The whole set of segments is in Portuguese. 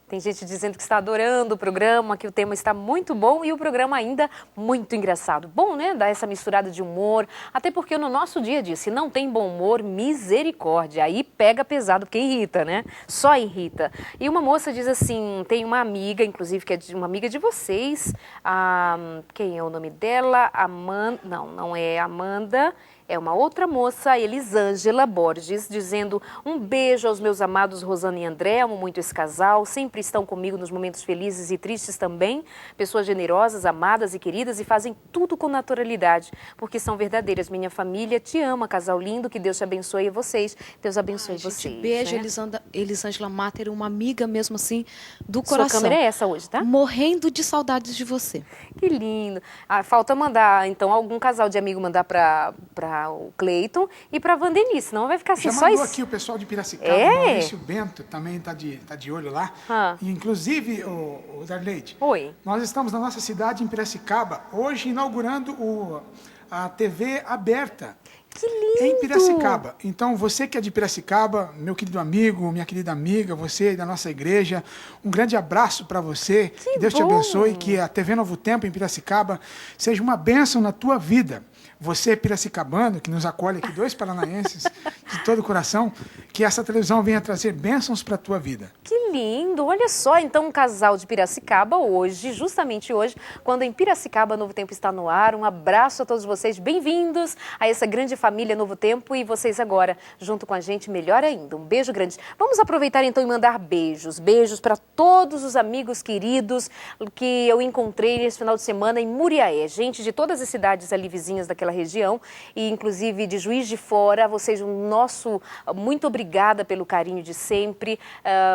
Tem gente dizendo que está adorando o programa, que o tema está muito bom e o programa ainda muito engraçado. Bom, né? Dar essa misturada de humor, até porque no nosso dia a dia, se não tem bom humor, misericórdia, aí pega pesado, porque irrita, né? Só irrita. E uma moça diz assim, tem uma amiga, inclusive, que é uma amiga de vocês, quem é o nome dela? Amanda, não é Amanda... É uma outra moça, Elisângela Borges, dizendo um beijo aos meus amados Rosana e André, amo muito esse casal, sempre estão comigo nos momentos felizes e tristes também, pessoas generosas, amadas e queridas e fazem tudo com naturalidade, porque são verdadeiras. Minha família te ama, casal lindo, que Deus te abençoe a vocês, Deus abençoe vocês. Beijo, né? Elisângela Mater, uma amiga mesmo assim, do Sua coração. câmera é essa hoje, tá? Morrendo de saudades de você. Que lindo. Falta mandar, então, algum casal de amigo mandar para o Cleiton e para a Vandenice, senão vai ficar assim Já só mandou isso. aqui o pessoal de Piracicaba, É? o Maurício Bento também está de olho lá. E, inclusive, o Darleide, Oi. nós estamos na nossa cidade, em Piracicaba, hoje inaugurando a TV aberta. Que lindo! Em Piracicaba. Então, você que é de Piracicaba, meu querido amigo, minha querida amiga, você da nossa igreja, um grande abraço para você. Que Deus te abençoe, que a TV Novo Tempo em Piracicaba seja uma bênção na tua vida. Você, piracicabano, que nos acolhe aqui, 2 paranaenses, de todo o coração, que essa televisão venha trazer bênçãos para a tua vida. Que lindo! Olha só, então um casal de Piracicaba hoje, justamente hoje, quando em Piracicaba Novo Tempo está no ar. Um abraço a todos vocês, bem-vindos a essa grande família Novo Tempo e vocês agora junto com a gente, melhor ainda. Um beijo grande. Vamos aproveitar então e mandar beijos. Beijos para todos os amigos queridos que eu encontrei nesse final de semana em Muriaé. Gente de todas as cidades ali vizinhas daquela região e inclusive de Juiz de Fora. Vocês, muito obrigada pelo carinho de sempre,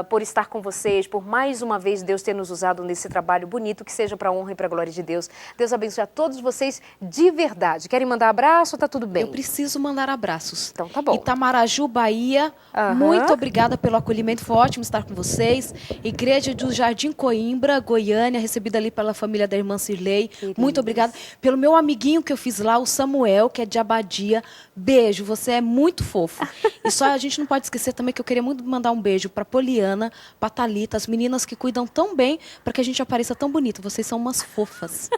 por estar com vocês, por mais uma vez Deus ter nos usado nesse trabalho bonito, que seja para a honra e para a glória de Deus. Deus abençoe a todos vocês de verdade. Querem mandar abraço ou tá tudo bem? Eu preciso mandar abraços. Então tá bom. Itamaraju, Bahia, muito obrigada pelo acolhimento, foi ótimo estar com vocês. Igreja do Jardim Coimbra, Goiânia, recebida ali pela família da irmã Cirlei. Muito obrigada. Pelo meu amiguinho que eu fiz lá, o Samuel, que é de Abadia. Beijo, você é muito fofo. E só a gente não pode esquecer também que eu queria muito mandar um beijo para Poliana, para Thalita, as meninas que cuidam tão bem para que a gente apareça tão bonito. Vocês são umas fofas.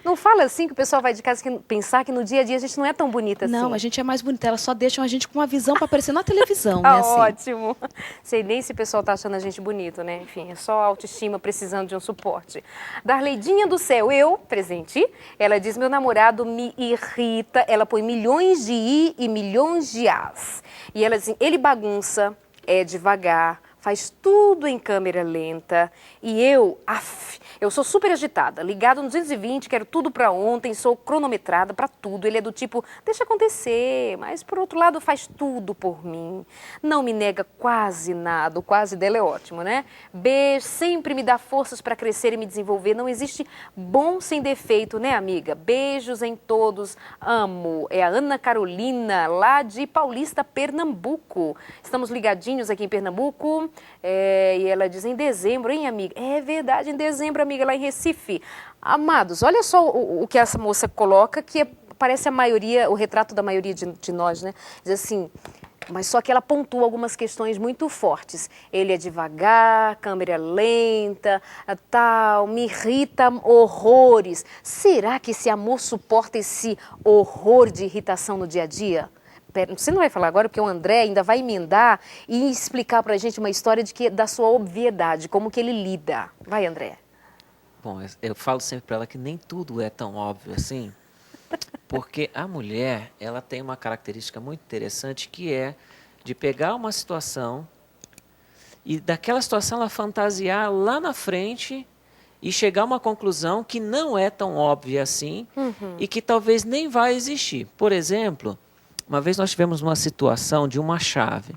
Não fala assim que o pessoal vai de casa pensar que no dia a dia a gente não é tão bonita assim. Não, a gente é mais bonita. Elas só deixam a gente com uma visão para aparecer na televisão, né? Ah, Assim. ótimo. Sei nem se o pessoal tá achando a gente bonito, né? Enfim, é só autoestima precisando de um suporte. Darleidinha do céu, eu, presente, ela diz, meu namorado me irrita, ela põe milhões de i e milhões de as. E ela diz, ele bagunça, é devagar, faz tudo em câmera lenta e eu sou super agitada, ligado no 220, quero tudo para ontem, sou cronometrada para tudo. Ele é do tipo, deixa acontecer, mas por outro lado faz tudo por mim. Não me nega quase nada, o quase dela é ótimo, né? Beijo, sempre me dá forças para crescer e me desenvolver. Não existe bom sem defeito, né, amiga? Beijos em todos, amo. É a Ana Carolina, lá de Paulista, Pernambuco. Estamos ligadinhos aqui em Pernambuco. E ela diz, em dezembro, hein, amiga? É verdade, em dezembro, amiga, lá em Recife. Amados, olha só o que essa moça coloca, que parece a maioria, o retrato da maioria de nós, né? Diz assim, mas só que ela pontua algumas questões muito fortes. Ele é devagar, câmera lenta, tal, me irrita horrores. Será que esse amor suporta esse horror de irritação no dia a dia? Você não vai falar agora, porque o André ainda vai emendar e explicar pra gente uma história da sua obviedade, como que ele lida. Vai, André. Bom, eu falo sempre para ela que nem tudo é tão óbvio assim, porque a mulher, ela tem uma característica muito interessante, que é de pegar uma situação e daquela situação ela fantasiar lá na frente e chegar a uma conclusão que não é tão óbvia assim e que talvez nem vai existir. Por exemplo, uma vez nós tivemos uma situação de uma chave.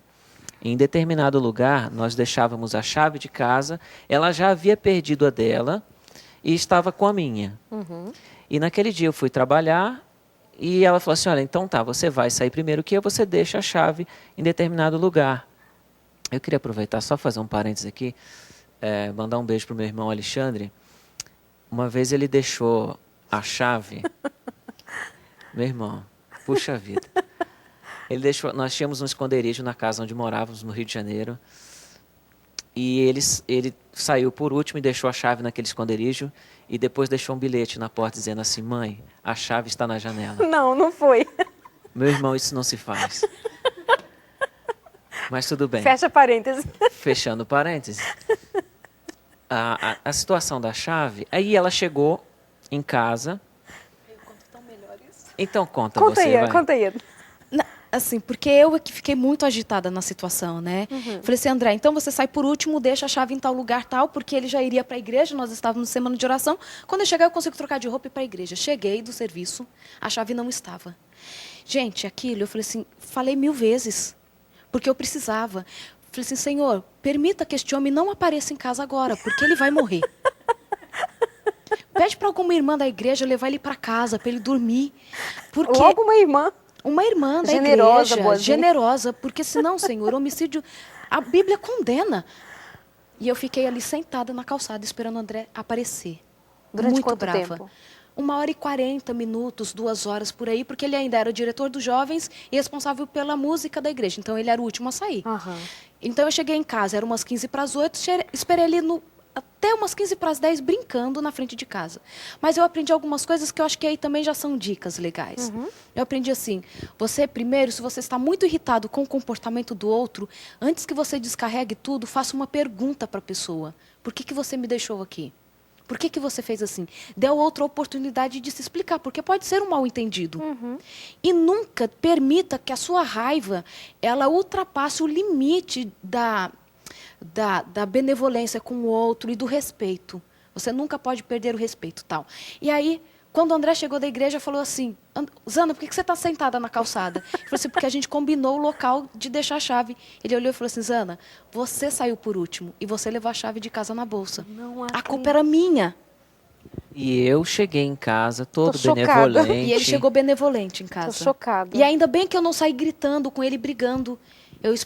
Em determinado lugar, nós deixávamos a chave de casa, ela já havia perdido a dela e estava com a minha. E naquele dia eu fui trabalhar e ela falou assim, olha, então tá, você vai sair primeiro que eu, você deixa a chave em determinado lugar. Eu queria aproveitar, só fazer um parênteses aqui, mandar um beijo para o meu irmão Alexandre. Uma vez ele deixou a chave, meu irmão, puxa vida. Ele deixou, nós tínhamos um esconderijo na casa onde morávamos, no Rio de Janeiro. E ele saiu por último e deixou a chave naquele esconderijo e depois deixou um bilhete na porta dizendo assim: mãe, a chave está na janela. Não, não foi. Meu irmão, isso não se faz. Mas tudo bem. Fecha parênteses. Fechando parênteses. A situação da chave, aí ela chegou em casa. Então conta Conta você, aí, vai. conta aí. Assim, porque eu é que fiquei muito agitada na situação, né? Falei assim, André, então você sai por último, deixa a chave em tal lugar tal, porque ele já iria para a igreja, nós estávamos na semana de oração. Quando eu chegar, eu consigo trocar de roupa e ir para a igreja. Cheguei do serviço, a chave não estava. Gente, aquilo, eu falei assim, falei 1000 vezes, porque eu precisava. Falei assim, Senhor, permita que este homem não apareça em casa agora, porque ele vai morrer. Pede para alguma irmã da igreja levar ele para casa, para ele dormir. Porque Logo uma irmã. uma irmã da Generosa, igreja, boazinha. generosa, porque senão, Senhor, homicídio, a Bíblia condena. E eu fiquei ali sentada na calçada, esperando o André aparecer. Durante muito quanto brava. tempo? 1h40, 2 horas por aí, porque ele ainda era o diretor dos jovens e responsável pela música da igreja. Então, ele era o último a sair. Aham. Então, eu cheguei em casa, era umas 7:45, esperei ele até umas 7:50 brincando na frente de casa. Mas eu aprendi algumas coisas que eu acho que aí também já são dicas legais. Eu aprendi assim, você primeiro, se você está muito irritado com o comportamento do outro, antes que você descarregue tudo, faça uma pergunta para a pessoa. Por que você me deixou aqui? Por que você fez assim? Dê outra oportunidade de se explicar, porque pode ser um mal-entendido. E nunca permita que a sua raiva, ela ultrapasse o limite da benevolência com o outro e do respeito. Você nunca pode perder o respeito, tal. E aí, quando o André chegou da igreja, falou assim, Zana, por que você está sentada na calçada? Ele falou assim, porque a gente combinou o local de deixar a chave. Ele olhou e falou assim, Zana, você saiu por último e você levou a chave de casa na bolsa. Não A culpa era minha. E eu cheguei em casa todo Tô chocada. benevolente. E ele chegou benevolente em casa. Tô chocada. E ainda bem que eu não saí gritando com ele, brigando.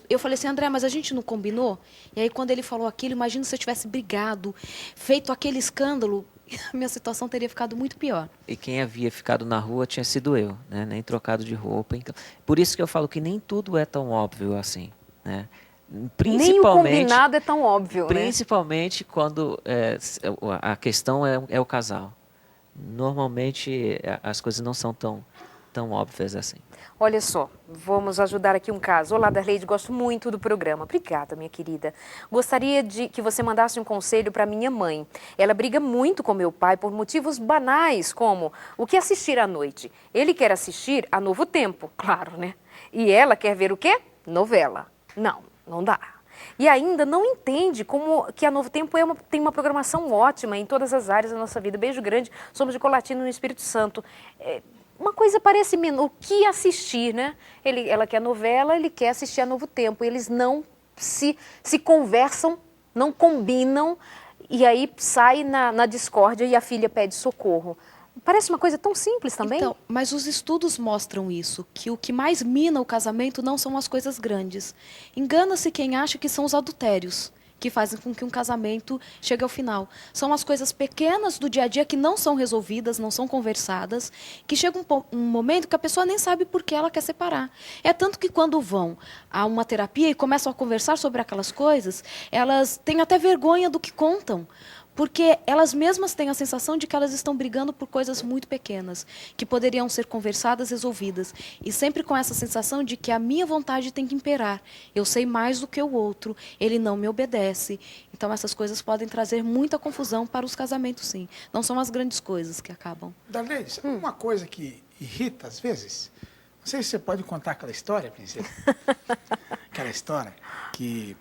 Eu falei assim, André, mas a gente não combinou? E aí, quando ele falou aquilo, imagina se eu tivesse brigado, feito aquele escândalo, a minha situação teria ficado muito pior. E quem havia ficado na rua tinha sido eu, né? Nem trocado de roupa. Então, por isso que eu falo que nem tudo é tão óbvio assim, né? Nem o combinado é tão óbvio, né? Principalmente quando a questão é o casal. Normalmente as coisas não são tão óbvias assim. Olha só, vamos ajudar aqui um caso. Olá, Darleide, gosto muito do programa. Obrigada, minha querida. Gostaria de que você mandasse um conselho para minha mãe. Ela briga muito com meu pai por motivos banais, como o que assistir à noite. Ele quer assistir a Novo Tempo, claro, né? E ela quer ver o quê? Novela. Não dá. E ainda não entende como que a Novo Tempo tem uma programação ótima em todas as áreas da nossa vida. Beijo grande, somos de Colatina, no Espírito Santo. Uma coisa parece o que assistir, né? Ela quer novela, ele quer assistir a Novo Tempo. Eles não se conversam, não combinam, e aí sai na discórdia e a filha pede socorro. Parece uma coisa tão simples também. Então, mas os estudos mostram isso, que o que mais mina o casamento não são as coisas grandes. Engana-se quem acha que são os adultérios que fazem com que um casamento chegue ao final. São as coisas pequenas do dia a dia que não são resolvidas, não são conversadas, que chega um momento que a pessoa nem sabe por que ela quer separar. É tanto que quando vão a uma terapia e começam a conversar sobre aquelas coisas, elas têm até vergonha do que contam. Porque elas mesmas têm a sensação de que elas estão brigando por coisas muito pequenas, que poderiam ser conversadas, resolvidas. E sempre com essa sensação de que a minha vontade tem que imperar. Eu sei mais do que o outro, ele não me obedece. Então essas coisas podem trazer muita confusão para os casamentos, sim. Não são as grandes coisas que acabam. Darleide, sabe uma coisa que irrita às vezes? Não sei se você pode contar aquela história, princesa. Aquela história que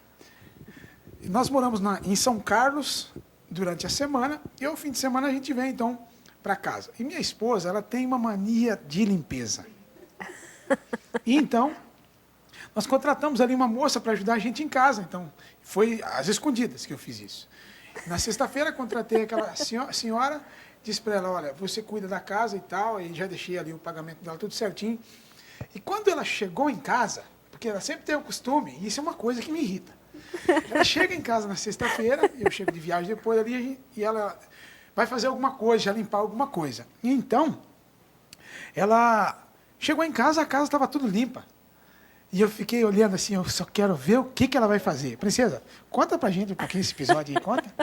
nós moramos em São Carlos durante a semana, e ao fim de semana a gente vem, então, para casa. E minha esposa, ela tem uma mania de limpeza. E então, nós contratamos ali uma moça para ajudar a gente em casa. Então, foi às escondidas que eu fiz isso. Na sexta-feira, contratei aquela senhora, disse para ela, olha, você cuida da casa e tal, e já deixei ali o pagamento dela tudo certinho. E quando ela chegou em casa, porque ela sempre tem o costume, e isso é uma coisa que me irrita, ela chega em casa na sexta-feira, eu chego de viagem depois ali, e ela vai fazer alguma coisa, já limpar alguma coisa. E então, ela chegou em casa, a casa estava tudo limpa. E eu fiquei olhando assim, eu só quero ver o que ela vai fazer. Princesa, conta pra gente um pouquinho esse episódio aí, conta.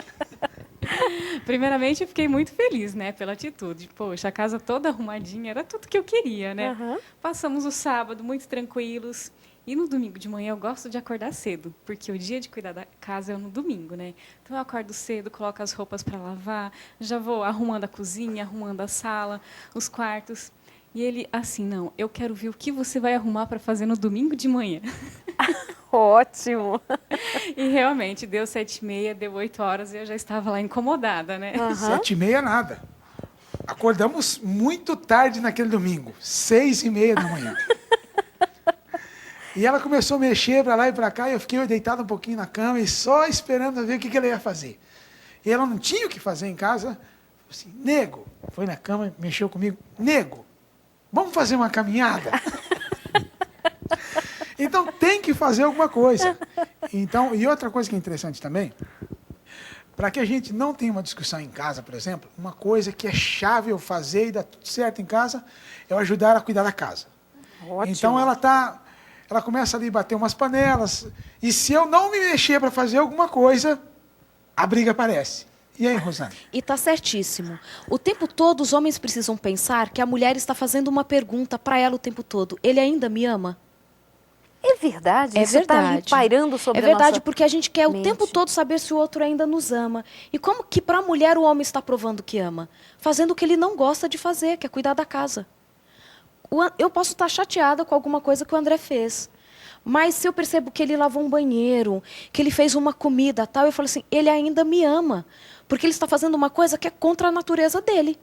Primeiramente, eu fiquei muito feliz, né, pela atitude. Poxa, a casa toda arrumadinha, era tudo que eu queria, né? Passamos o sábado muito tranquilos. E no domingo de manhã eu gosto de acordar cedo, porque o dia de cuidar da casa é no domingo, né? Então eu acordo cedo, coloco as roupas para lavar, já vou arrumando a cozinha, arrumando a sala, os quartos. E ele, assim, não, eu quero ver o que você vai arrumar para fazer no domingo de manhã. Ótimo. E realmente, deu 7h30, deu 8 horas e eu já estava lá incomodada, né? 7h30 nada. Acordamos muito tarde naquele domingo, 6h30 da manhã. E ela começou a mexer para lá e para cá, e eu fiquei deitado um pouquinho na cama e só esperando ver o que ela ia fazer. E ela não tinha o que fazer em casa. Assim, nego, foi na cama, mexeu comigo, nego, vamos fazer uma caminhada? Então tem que fazer alguma coisa. Então, e outra coisa que é interessante também, para que a gente não tenha uma discussão em casa, por exemplo, uma coisa que é chave eu fazer e dá tudo certo em casa, é eu ajudar a cuidar da casa. Ótimo. Então ela começa ali a bater umas panelas, e se eu não me mexer para fazer alguma coisa, a briga aparece. E aí, Rosane? E tá certíssimo. O tempo todo os homens precisam pensar que a mulher está fazendo uma pergunta para ela o tempo todo. Ele ainda me ama? É verdade? É Isso tá ali verdade. pairando sobre É verdade, a nossa porque a gente quer o mente. tempo todo saber se o outro ainda nos ama. E como que para a mulher o homem está provando que ama? Fazendo o que ele não gosta de fazer, que é cuidar da casa. Eu posso estar chateada com alguma coisa que o André fez. Mas se eu percebo que ele lavou um banheiro, que ele fez uma comida, tal, eu falo assim, ele ainda me ama. Porque ele está fazendo uma coisa que é contra a natureza dele.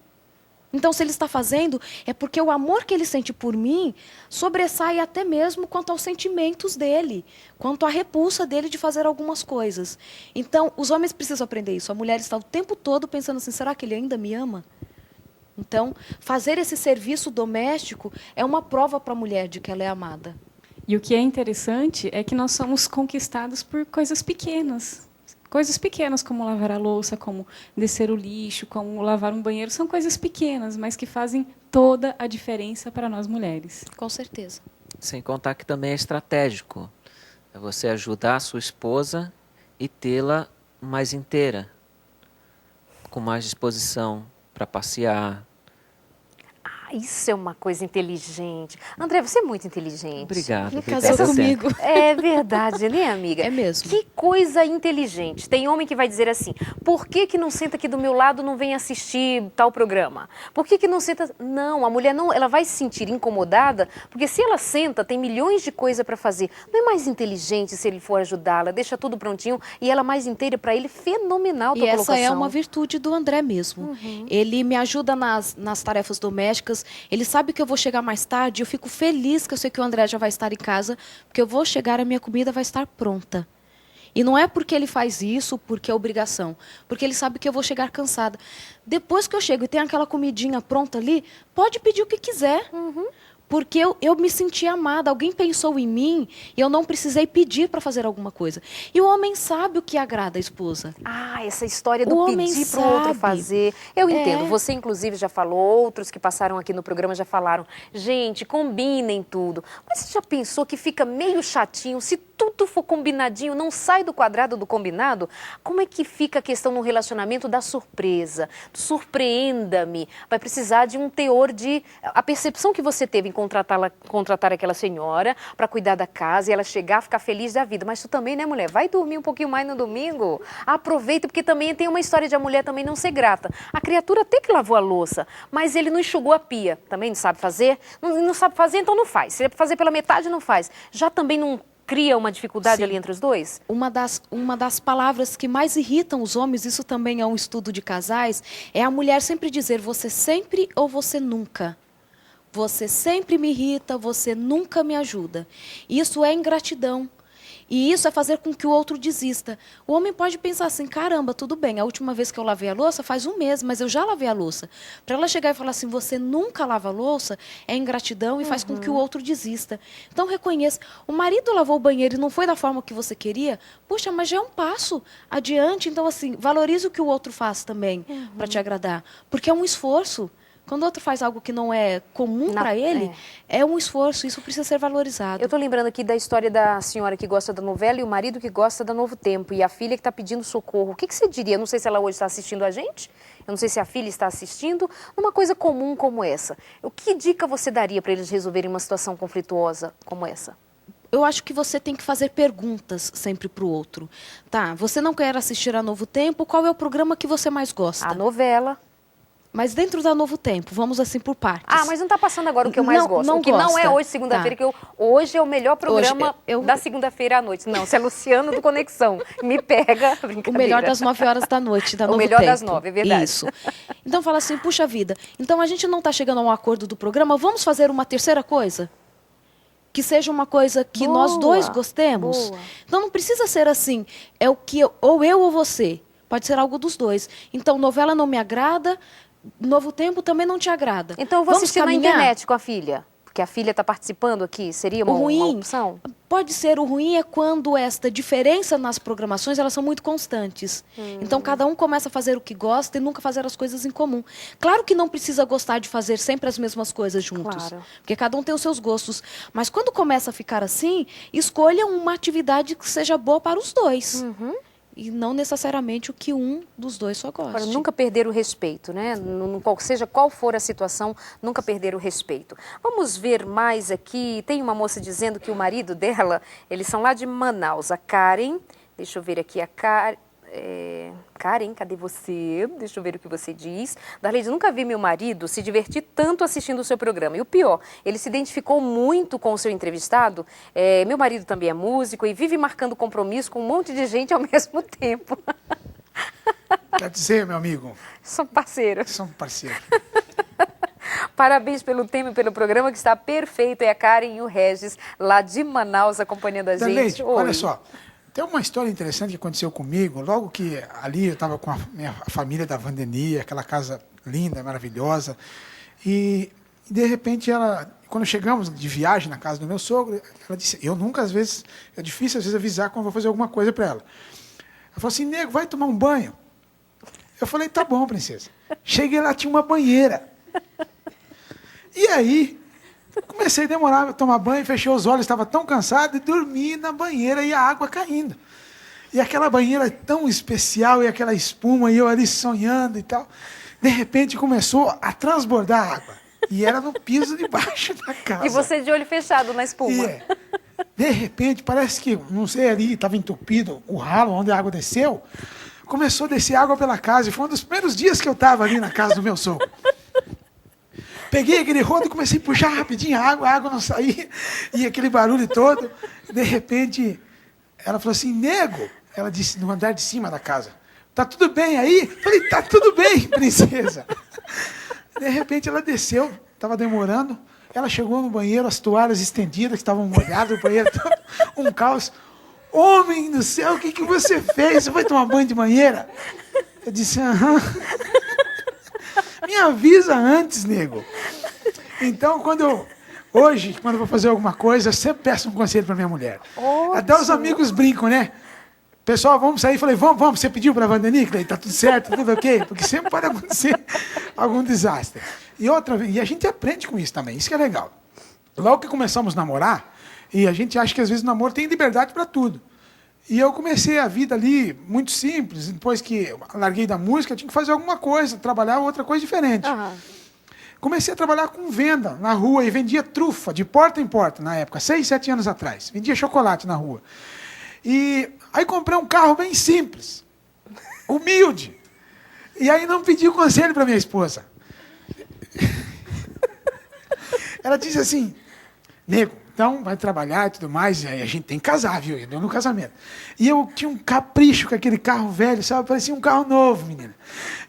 Então, se ele está fazendo, é porque o amor que ele sente por mim sobressai até mesmo quanto aos sentimentos dele, quanto à repulsa dele de fazer algumas coisas. Então, os homens precisam aprender isso. A mulher está o tempo todo pensando assim, será que ele ainda me ama? Então, fazer esse serviço doméstico é uma prova para a mulher de que ela é amada. E o que é interessante é que nós somos conquistados por coisas pequenas. Coisas pequenas, como lavar a louça, como descer o lixo, como lavar um banheiro, são coisas pequenas, mas que fazem toda a diferença para nós mulheres. Com certeza. Sem contar que também é estratégico. É você ajudar a sua esposa e tê-la mais inteira, com mais disposição para passear. Isso é uma coisa inteligente. André, você é muito inteligente. Obrigado. Ele obrigado. casou Essa comigo. É verdade, né, amiga? É mesmo. Que coisa inteligente. Tem homem que vai dizer assim, por que não senta aqui do meu lado e não vem assistir tal programa? Por que não senta... Não, a mulher não, ela vai se sentir incomodada, porque se ela senta, tem milhões de coisas para fazer. Não é mais inteligente se ele for ajudá-la, deixa tudo prontinho e ela mais inteira para ele, fenomenal tua E essa colocação. é uma virtude do André mesmo. Ele me ajuda nas tarefas domésticas. Ele sabe que eu vou chegar mais tarde. Eu fico feliz que eu sei que o André já vai estar em casa, porque eu vou chegar, a minha comida vai estar pronta. E não é porque ele faz isso, porque é obrigação. Porque ele sabe que eu vou chegar cansada. Depois que eu chego e tem aquela comidinha pronta ali, pode pedir o que quiser. Porque eu me senti amada, alguém pensou em mim e eu não precisei pedir para fazer alguma coisa. E o homem sabe o que agrada a esposa. Ah, essa história do O homem pedir para o outro sabe. fazer. Eu entendo. É. Você, inclusive, já falou, outros que passaram aqui no programa já falaram. Gente, combinem tudo. Mas você já pensou que fica meio chatinho se tudo for combinadinho, não sai do quadrado do combinado? Como é que fica a questão no relacionamento da surpresa? Do surpreenda-me. Vai precisar de um teor de... A percepção que você teve em contratar aquela senhora para cuidar da casa e ela chegar, ficar feliz da vida. Mas tu também, né, mulher? Vai dormir um pouquinho mais no domingo. Aproveita, porque também tem uma história de a mulher também não ser grata. A criatura até que lavou a louça, mas ele não enxugou a pia. Também não sabe fazer? Não sabe fazer, então não faz. Se é fazer pela metade, não faz. Já também não cria uma dificuldade ali entre os dois? Uma das palavras que mais irritam os homens, isso também é um estudo de casais, é a mulher sempre dizer você sempre ou você nunca. Você sempre me irrita, você nunca me ajuda. Isso é ingratidão. E isso é fazer com que o outro desista. O homem pode pensar assim, caramba, tudo bem, a última vez que eu lavei a louça faz um mês, mas eu já lavei a louça. Para ela chegar e falar assim, você nunca lava a louça, é ingratidão e faz com que o outro desista. Então reconheça, o marido lavou o banheiro e não foi da forma que você queria, puxa, mas já é um passo adiante. Então assim, valorize o que o outro faz também para te agradar. Porque é um esforço. Quando o outro faz algo que não é comum para ele, é um esforço, isso precisa ser valorizado. Eu estou lembrando aqui da história da senhora que gosta da novela e o marido que gosta da Novo Tempo e a filha que está pedindo socorro. O que você diria? Eu não sei se ela hoje está assistindo a gente, eu não sei se a filha está assistindo, numa coisa comum como essa. Que dica você daria para eles resolverem uma situação conflituosa como essa? Eu acho que você tem que fazer perguntas sempre para o outro. Tá, você não quer assistir a Novo Tempo, qual é o programa que você mais gosta? A novela. Mas dentro da Novo Tempo, vamos assim por partes. Ah, mas não está passando agora o que eu mais gosto. Não o que não é gosta. hoje, segunda-feira, que hoje é o melhor programa Hoje, da segunda-feira à noite. Não, se é Luciano do Conexão, me pega, brincadeira. O melhor das 9 horas da noite, da Novo Tempo. O melhor das 9, é verdade. Isso. Então fala assim, puxa vida, então a gente não está chegando a um acordo do programa, vamos fazer uma terceira coisa? Que seja uma coisa que nós dois gostemos. Boa. Então não precisa ser assim, é o que ou eu ou você. Pode ser algo dos dois. Então novela não me agrada, Novo Tempo também não te agrada. Então eu vou Vamos assistir caminhar? na internet com a filha. Porque a filha está participando aqui, seria uma opção? Pode ser. O ruim é quando esta diferença nas programações, elas são muito constantes. Então, cada um começa a fazer o que gosta e nunca fazer as coisas em comum. Claro que não precisa gostar de fazer sempre as mesmas coisas juntos. Claro. Porque cada um tem os seus gostos. Mas quando começa a ficar assim, escolha uma atividade que seja boa para os dois. E não necessariamente o que um dos dois só gosta. Para nunca perder o respeito, né? Seja qual for a situação, nunca perder o respeito. Vamos ver mais aqui. Tem uma moça dizendo que o marido dela, eles são lá de Manaus, a Karen. Deixa eu ver aqui a Karen. Karen, cadê você? Deixa eu ver o que você diz. Darleide, nunca vi meu marido se divertir tanto assistindo o seu programa. E o pior, ele se identificou muito com o seu entrevistado. Meu marido também é músico e vive marcando compromisso com um monte de gente ao mesmo tempo. Quer dizer, meu amigo, São parceiros. são parceiros. Parabéns pelo tema e pelo programa, que está perfeito. É a Karen e o Regis, lá de Manaus, acompanhando a gente. Darleide, Oi. olha só. Tem uma história interessante que aconteceu comigo. Logo que ali eu estava com a minha família da Vandenia, aquela casa linda, maravilhosa. E de repente quando chegamos de viagem na casa do meu sogro, ela disse, é difícil às vezes avisar quando vou fazer alguma coisa para ela. Ela falou assim, nego, vai tomar um banho. Eu falei, tá bom, princesa. Cheguei lá, tinha uma banheira. E aí, comecei a demorar a tomar banho, fechei os olhos, estava tão cansado e dormi na banheira e a água caindo. E aquela banheira tão especial e aquela espuma, e eu ali sonhando e tal. De repente começou a transbordar a água. E era no piso de baixo da casa. E você de olho fechado na espuma. De repente, parece que, não sei, ali estava entupido o ralo onde a água desceu. Começou a descer água pela casa. E foi um dos primeiros dias que eu estava ali na casa do meu sogro. Peguei aquele rodo e comecei a puxar rapidinho a água não saía, e aquele barulho todo. De repente, ela falou assim, nego, ela disse no andar de cima da casa, tá tudo bem aí? Falei, tá tudo bem, princesa. De repente ela desceu, estava demorando, ela chegou no banheiro, as toalhas estendidas, que estavam molhadas, o banheiro todo, um caos. Homem do céu, o que você fez? Você foi tomar banho de banheira? Eu disse, aham. Me avisa antes, nego. Então, hoje, quando eu vou fazer alguma coisa, eu sempre peço um conselho para minha mulher. Ótimo. Até os amigos brincam, né? Pessoal, vamos sair? Falei, vamos. Você pediu para a Vandeni? Falei, tá tudo certo, tudo ok? Porque sempre pode acontecer algum desastre. E a gente aprende com isso também, isso que é legal. Logo que começamos a namorar, e a gente acha que às vezes o namoro tem liberdade para tudo. E eu comecei a vida ali muito simples. Depois que eu larguei da música, eu tinha que fazer alguma coisa, trabalhar outra coisa diferente. Comecei a trabalhar com venda na rua e vendia trufa de porta em porta na época, 6, 7 anos atrás. Vendia chocolate na rua. E aí comprei um carro bem simples, humilde. E aí não pedi conselho para minha esposa. Ela disse assim, nego, então vai trabalhar e tudo mais, e aí a gente tem que casar, viu? Eu deu no casamento. E eu tinha um capricho com aquele carro velho, sabe? Parecia um carro novo, menina.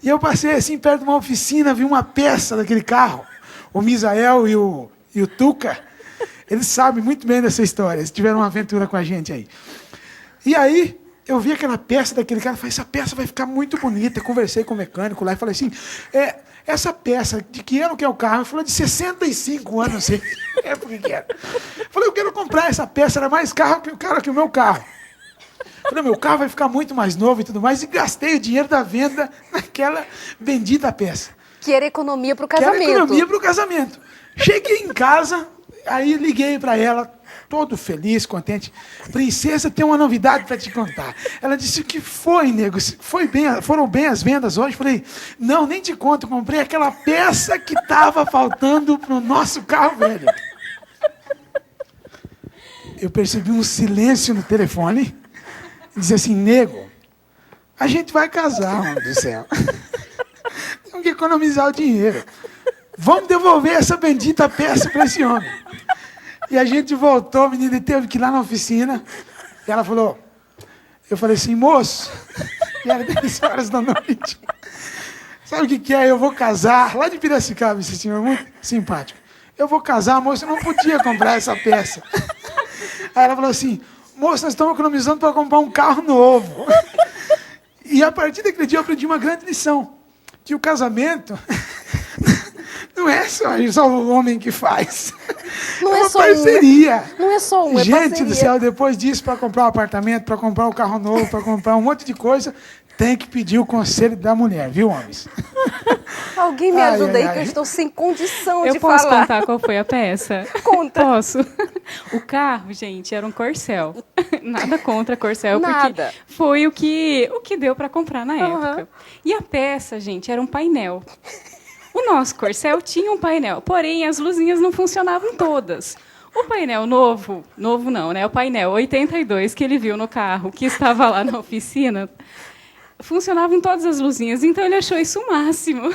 E eu passei assim perto de uma oficina, vi uma peça daquele carro. O Misael e o Tuca, eles sabem muito bem dessa história, eles tiveram uma aventura com a gente aí. E aí, eu vi aquela peça daquele cara, falei, essa peça vai ficar muito bonita. Eu conversei com o mecânico lá e falei assim, essa peça, de que ano que é o carro? Ele falou, de 65 anos, não sei que época que era. Eu falei, eu quero comprar essa peça, era mais caro que o meu carro. Eu falei, meu carro vai ficar muito mais novo e tudo mais, e gastei o dinheiro da venda naquela bendita peça. Que era economia pro Que era casamento. economia para o casamento. Cheguei em casa, aí liguei para ela, todo feliz, contente. Princesa, tem uma novidade para te contar. Ela disse: o que foi, nego? Foram bem as vendas hoje? Falei: não, nem te conto, comprei aquela peça que estava faltando para o nosso carro velho. Eu percebi um silêncio no telefone. Dizia assim: nego, a gente vai casar, homem do céu. Temos que economizar o dinheiro. Vamos devolver essa bendita peça para esse homem. E a gente voltou, menina, e teve que ir lá na oficina. E ela falou, eu falei assim: moço, e era 10 horas da noite. Sabe o que é? Eu vou casar, lá de Piracicaba, esse senhor muito simpático. Eu vou casar, moço, eu não podia comprar essa peça. Aí ela falou assim: moço, nós estamos economizando para comprar um carro novo. E a partir daquele dia eu aprendi uma grande lição. Que o casamento não é só o homem que faz. Não é é uma só um, parceria. Não é só um, é Gente parceria. do céu, depois disso, para comprar um apartamento, para comprar um carro novo, para comprar um monte de coisa, tem que pedir o conselho da mulher, viu, homens? Alguém me Ai, ajuda ai, aí, ai. que eu estou sem condição Eu de posso falar. contar qual foi a peça? Conta. Posso. O carro, gente, era um Corcel. Nada contra Corcel, Nada. porque foi o que deu para comprar na Aham. época. E a peça, gente, era um painel. O nosso Corcel tinha um painel, porém as luzinhas não funcionavam todas. O painel novo não, né? O painel 82 que ele viu no carro, que estava lá na oficina, funcionavam todas as luzinhas, então ele achou isso o máximo.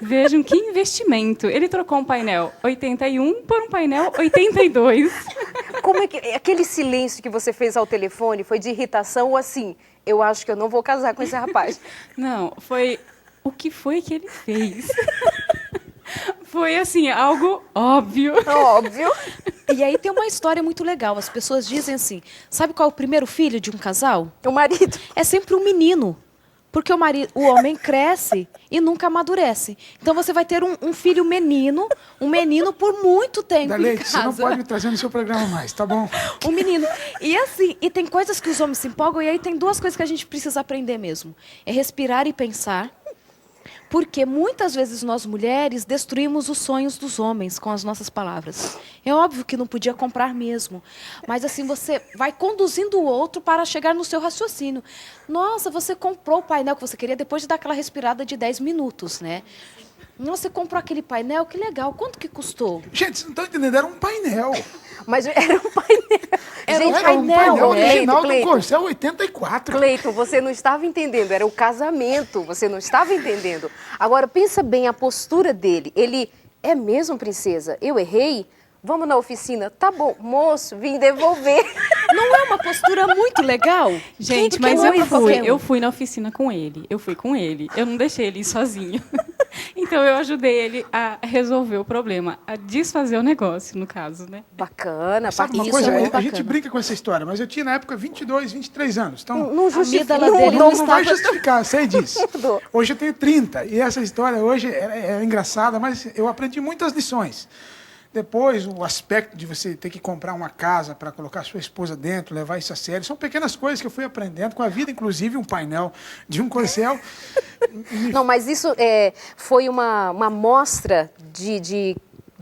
Vejam que investimento. Ele trocou um painel 81 por um painel 82. Como é que aquele silêncio que você fez ao telefone foi de irritação ou assim? Eu acho que eu não vou casar com esse rapaz. Não, foi o que foi que ele fez. Foi assim, algo óbvio. Óbvio. E aí tem uma história muito legal. As pessoas dizem assim, sabe qual é o primeiro filho de um casal? O marido. É sempre um menino. Porque o homem cresce e nunca amadurece. Então você vai ter um filho menino, por muito tempo Da em Leite, você não casa. pode me trazer no seu programa mais, tá bom? Um menino. E assim, e tem coisas que os homens se empolgam, e aí tem duas coisas que a gente precisa aprender mesmo. É respirar e pensar. Porque muitas vezes nós mulheres destruímos os sonhos dos homens com as nossas palavras. É óbvio que não podia comprar mesmo. Mas assim, você vai conduzindo o outro para chegar no seu raciocínio. Nossa, você comprou o painel que você queria depois de dar aquela respirada de 10 minutos, né? Nossa, você comprou aquele painel, que legal. Quanto que custou? Gente, vocês não estão entendendo, era um painel. Mas era um painel. Era um Gente, Era um painel, painel né? original do Cleiton. Corcel 84. Cleiton, você não estava entendendo, era o casamento, você não estava entendendo. Agora, pensa bem a postura dele. Ele, é mesmo, princesa? Eu errei? Vamos na oficina? Tá bom, moço, vim devolver. Não é uma postura muito legal? Gente, Porque mas não é pra qualquer um. eu fui na oficina com ele. Eu fui com ele. Eu não deixei ele ir sozinho. Então eu ajudei ele a resolver o problema, a desfazer o negócio, no caso, né? Bacana, Sabe uma isso coisa? é muito A gente bacana. brinca com essa história, mas eu tinha na época 22, 23 anos. Então, Não justifica, amígdala dele não, não vai estava- justificar, sei disso. Mudou. Hoje eu tenho 30 e essa história hoje é engraçada, mas eu aprendi muitas lições. Depois, o aspecto de você ter que comprar uma casa para colocar sua esposa dentro, levar isso a sério, são pequenas coisas que eu fui aprendendo com a vida, inclusive um painel de um Corcel. Não, mas isso foi uma amostra de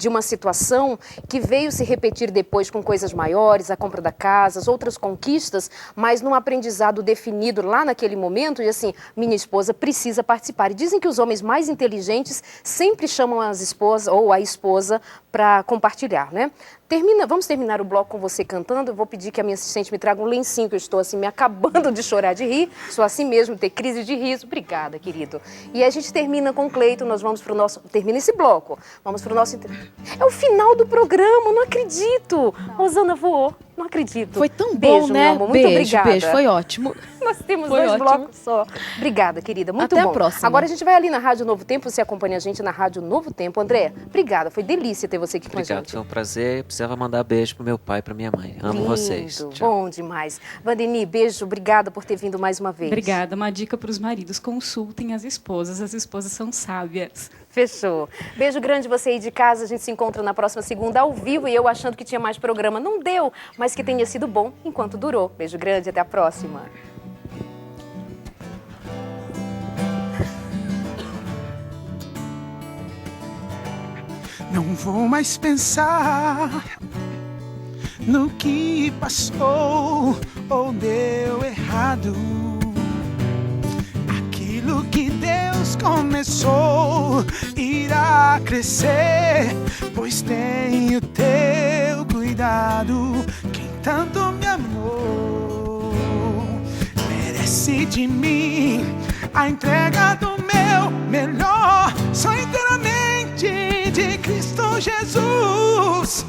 uma situação que veio se repetir depois com coisas maiores, a compra da casa, as outras conquistas, mas num aprendizado definido lá naquele momento, e assim, minha esposa precisa participar. E dizem que os homens mais inteligentes sempre chamam as esposas ou a esposa para compartilhar, né? Vamos terminar o bloco com você cantando. Eu vou pedir que a minha assistente me traga um lencinho, que eu estou assim me acabando de chorar de rir. Sou assim mesmo, ter crise de riso. Obrigada, querido. E a gente termina com o Cleiton, nós vamos para o nosso... Termina esse bloco. Vamos para o nosso... É o final do programa, não acredito. Rosana voou, não acredito. Foi tão Beijo, bom, meu né? amor, muito obrigada. Beijo, foi ótimo. Nós temos Foi 2 ótimo. blocos só. Obrigada, querida. Muito Até a bom. próxima. Agora a gente vai ali na Rádio Novo Tempo. Você acompanha a gente na Rádio Novo Tempo. André, obrigada. Foi delícia ter você aqui com a Obrigado, gente. foi um prazer. Precisava mandar beijo pro meu pai e pra minha mãe. Amo Lindo, vocês. Tchau. bom demais. Vandeni, beijo. Obrigada por ter vindo mais uma vez. Obrigada. Uma dica para os maridos: consultem as esposas são sábias. Fechou. Beijo grande você aí de casa. A gente se encontra na próxima segunda ao vivo e eu achando que tinha mais programa. Não deu, mas que tenha sido bom enquanto durou. Beijo grande, até a próxima. Não vou mais pensar no que passou ou deu errado. Aquilo que Deus começou irá crescer, pois tenho teu cuidado. Quem tanto me amou merece de mim a entrega do meu melhor. Sou inteiramente de Cristo Jesus.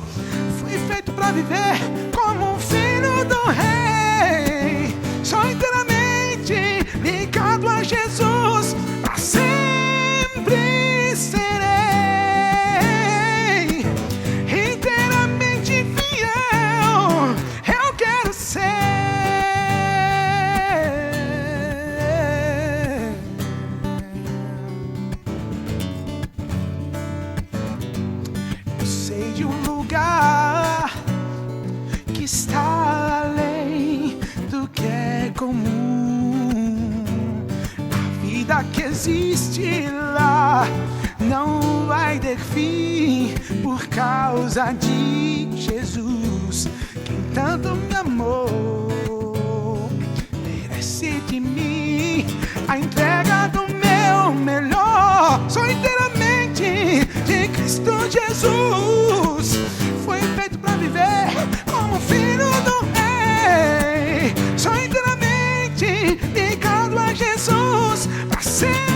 Fui feito pra viver como um filho do Rei. Sou inteiramente ligado a Jesus. Pra sempre serei inteiramente fiel. Eu quero ser. Eu sei de um lugar que está além do que é comum. A vida que existe lá não vai ter fim por causa de Jesus. Quem tanto me amou merece de mim a entrega do meu melhor. Sou inteiramente de Cristo Jesus. Foi feito pra viver como filho do Rei. Sou inteiramente ligado a Jesus. Pra ser